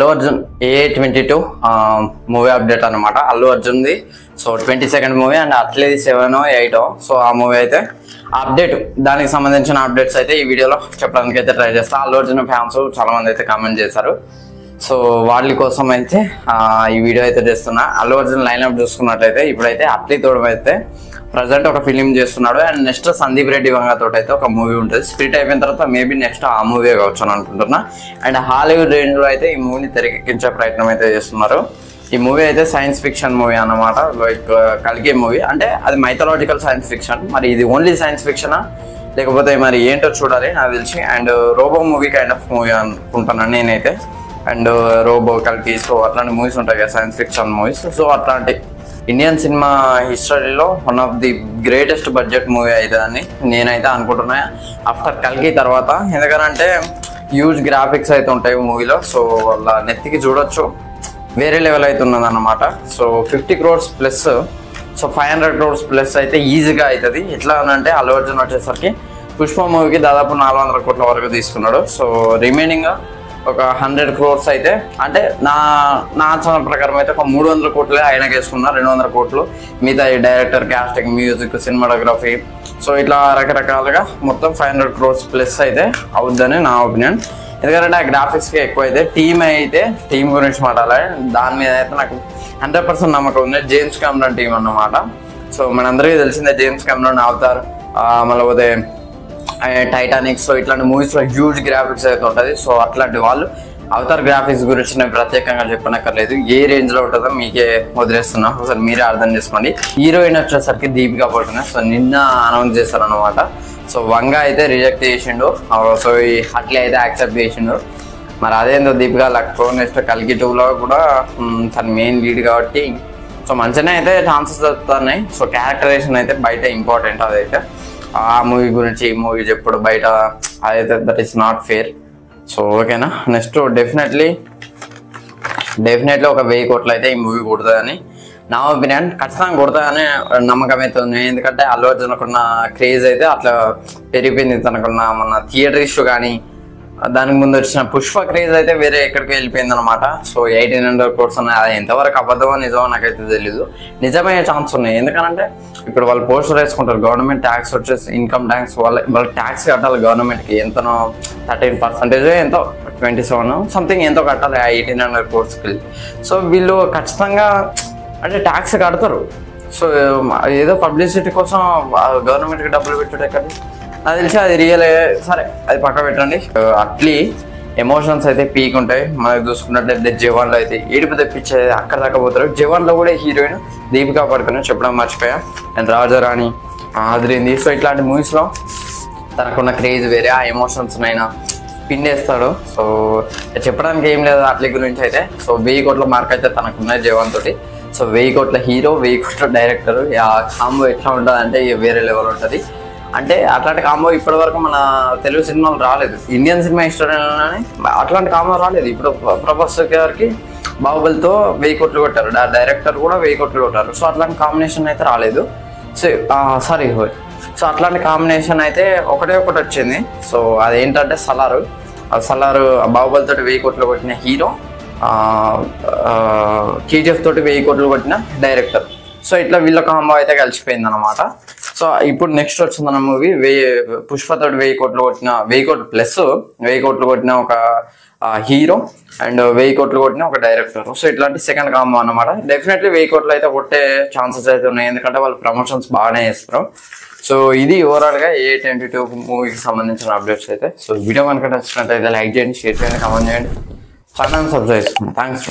Allu Arjun A22 movie update అనమాట. అల్లు అర్జున్ది. So 22nd movie and అట్లేది 7 or 8. సో ఆ మూవీ అయితే అప్డేట్, దానికి సంబంధించిన అప్డేట్స్ అయితే ఈ వీడియోలో చెప్పడానికి అయితే ట్రై చేస్తా. అల్లు అర్జున్ ఫ్యాన్స్ చాలా మంది అయితే కామెంట్ చేశారు. సో వాళ్ళ కోసం అయితే ఈ వీడియో అయితే చేస్తున్నా. అల్లు అర్జున్ లైన్అప్ చూసుకున్నట్లయితే ఇప్పుడైతే అట్లీ తోడు అయితే ప్రజెంట్ ఒక ఫిలిం చేస్తున్నాడు. అండ్ నెక్స్ట్ సందీప్ రెడ్డి వంగ తోటి అయితే ఒక మూవీ ఉంటుంది. స్ప్లిట్ అయిపోయిన తర్వాత మేబీ నెక్స్ట్ ఆ మూవీ కావచ్చు అని అనుకుంటున్నా. అండ్ హాలీవుడ్ రేంజ్ లో అయితే ఈ మూవీని తెరకెక్కించే ప్రయత్నం అయితే చేస్తున్నారు. ఈ మూవీ అయితే సైన్స్ ఫిక్షన్ మూవీ అన్నమాట. లైక్ కల్కి మూవీ అంటే అది మైథలాజికల్ సైన్స్ ఫిక్షన్. మరి ఇది ఓన్లీ సైన్స్ ఫిక్షనా లేకపోతే మరి ఏంటో చూడాలి నాకు తెలిసి. And Robo movie kind of movie అనుకుంటున్నాను నేనైతే. అండ్ రోబో కల్కి సో అట్లాంటి మూవీస్ ఉంటాయి కదా సైన్స్ ఫిక్షన్ మూవీస్. సో అట్లాంటి ఇండియన్ సినిమా హిస్టరీలో one of the greatest budget movie అయితే అని నేనైతే అనుకుంటున్నా ఆఫ్టర్ కల్కి తర్వాత. ఎందుకంటే హ్యూజ్ గ్రాఫిక్స్ అయితే ఉంటాయి మూవీలో. సో వాళ్ళ నెత్తికి చూడొచ్చు వేరే లెవెల్ అయితే ఉన్నదన్నమాట. So 50 crores plus, so 500 crores plus అయితే ఈజీగా అవుతుంది. ఎట్లా అని అంటే అల్లు అర్జున్ వచ్చేసరికి పుష్ప మూవీకి దాదాపు 400 కోట్ల వరకు తీసుకున్నాడు. సో రిమైనింగ్ ఒక 100 crores అయితే అంటే నా అంచనా ప్రకారం అయితే ఒక 300 కోట్లే ఆయనకి వేసుకున్నా. 200 కోట్లు మిగతా director, casting, music, cinematography so ఇట్లా రకరకాలుగా మొత్తం 500 crores ప్లస్ అయితే అవుద్దని నా ఒపీనియన్. ఎందుకంటే ఆ గ్రాఫిక్స్కి ఎక్కువ అయితే టీం గురించి మాట్లాడాలి. దాని మీద అయితే నాకు 100% నమ్మకం ఉంది. జేమ్స్ కెమెరాన్ టీం అన్నమాట. సో మనందరికీ తెలిసిందే జేమ్స్ కెమెరాన్, అవతార్, మళ్ళీ పోతే టైటానిక్. సో ఇట్లాంటి మూవీస్లో హ్యూజ్ గ్రాఫిక్స్ అయితే ఉంటుంది. సో అట్లాంటి వాళ్ళు అవతార్ గ్రాఫిక్స్ గురించి నేను ప్రత్యేకంగా చెప్పనక్కర్లేదు. ఏ రేంజ్లో ఉంటుందో మీకే వదిలేస్తున్నా, ఒకసారి మీరే అర్థం చేసుకోండి. హీరోయిన్ వచ్చేసరికి దీపికా పడుకునే. సో నిన్న అనౌన్స్ చేశారు అనమాట. సో వంగ అయితే రిజెక్ట్ చేసిండు. సో ఈ అట్లే అయితే యాక్సెప్ట్ చేసిండు. మరి అదేందో దీపికా లక్. నెక్స్ట్ కల్కి 2లో కూడా తన మెయిన్ లీడ్ కాబట్టి సో మంచిగానే అయితే ఛాన్సెస్ దొరుకుతున్నాయి. సో క్యారెక్టరైజేషన్ అయితే బయట ఇంపార్టెంట్. అదైతే ఆ మూవీ గురించి ఈ మూవీ చెప్పుడు బయట అదైతే that is not fair. So ఓకేనా. నెక్స్ట్ డెఫినెట్లీ ఒక 1000 కోట్లు అయితే ఈ మూవీ కొడుతుందని నా ఒపీనియన్. ఖచ్చితంగా కొడుతుందని నమ్మకం అయితే ఉంది. ఎందుకంటే అల్లు అర్జున్ ఉన్న క్రేజ్ అయితే అట్లా పెరిగిపోయింది. తనకున్న మన థియేటర్ ఇష్యూ కానీ దానికి ముందు వచ్చిన పుష్ప క్రేజ్ అయితే వేరే ఎక్కడికి వెళ్ళిపోయింది అనమాట. సో 1800 crores ఉన్నాయి. అది ఎంతవరకు అబద్ధమో నిజమో నాకైతే తెలీదు. నిజమయ్యే ఛాన్స్ ఉన్నాయి. ఎందుకంటే ఇప్పుడు వాళ్ళు పోస్టర్ వేసుకుంటారు. గవర్నమెంట్ ట్యాక్స్ వచ్చేసి ఇన్కమ్ ట్యాక్స్ వాళ్ళు ట్యాక్స్ కట్టాలి గవర్నమెంట్కి. ఎంతనో 13% ఎంతో 27 సంథింగ్ ఎంతో కట్టాలి 1800 crores. సో వీళ్ళు ఖచ్చితంగా అంటే ట్యాక్స్ కడతారు. సో ఏదో పబ్లిసిటీ కోసం గవర్నమెంట్కి డబ్బులు పెట్టుడే కదా. నాకు తెలిసి అది రియల్. సరే అది పక్క పెట్టండి. అట్లీ ఎమోషన్స్ అయితే పీక్ ఉంటాయి. మనకు చూసుకున్నట్లయితే జవాన్లో అయితే ఏడుపు తెప్పించేది అక్కడ దాకా పోతారు. జవాన్లో కూడా హీరోయిన్ దీపికా పడుకుని చెప్పడం మర్చిపోయా. అండ్ రాజారాణి ఆదిరింది. సో ఇట్లాంటి మూవీస్లో తనకున్న క్రేజ్ వేరే. ఆ ఎమోషన్స్నైనా పిండేస్తాడు. సో చెప్పడానికి ఏం లేదు అట్లీ గురించి అయితే. సో 1000 కోట్ల మార్క్ అయితే తనకున్నాయి జవాన్ తోటి. సో 1000 కోట్ల హీరో, 1000 కోట్ల డైరెక్టర్. ఆ కాంబో ఎట్లా ఉంటుంది అంటే వేరే లెవెల్ ఉంటుంది. అంటే అట్లాంటి కాంబో ఇప్పటి వరకు మన తెలుగు సినిమాలు రాలేదు. ఇండియన్ సినిమా హిస్టరీలోనే అట్లాంటి కాంబో రాలేదు. ఇప్పుడు ప్రభాస్ గారికి బాహుబలితో 1000 కోట్లు కొట్టారు. డైరెక్టర్ కూడా 1000 కోట్లు కొట్టారు. సో అట్లాంటి కాంబినేషన్ అయితే రాలేదు. సో అట్లాంటి కాంబినేషన్ అయితే ఒకటి వచ్చింది. సో అదేంటంటే సలారు బాహుబలితో 1000 కోట్లు కొట్టిన హీరో, KGF తోటి 1000 కోట్లు కొట్టిన డైరెక్టర్. సో ఇట్లా వీళ్ళ కాంబో అయితే కలిసిపోయింది అనమాట. సో ఇప్పుడు నెక్స్ట్ వచ్చిందన్న మూవీ పుష్పతోటి 1000 కోట్లు కొట్టిన 1000 కోట్లు ప్లస్ 1000 కోట్లు కొట్టిన ఒక హీరో అండ్ 1000 కోట్లు కొట్టిన ఒక డైరెక్టర్. సో ఇట్లాంటి సెకండ్ కాంబో అనమాట. డెఫినెట్లీ 1000 కోట్లు అయితే కొట్టే ఛాన్సెస్ అయితే ఉన్నాయి. ఎందుకంటే వాళ్ళు ప్రమోషన్స్ బాగానే చేస్తారు. సో ఇది ఓవరాల్గా A22 మూవీకి సంబంధించిన అప్డేట్స్ అయితే. సో వీడియో కనుక నచ్చినట్లయితే లైక్ చేయండి, షేర్ చేయండి, కామెంట్ చేయండి, ఛానల్ సబ్స్క్రైబ్ చేసుకోండి. థ్యాంక్స్.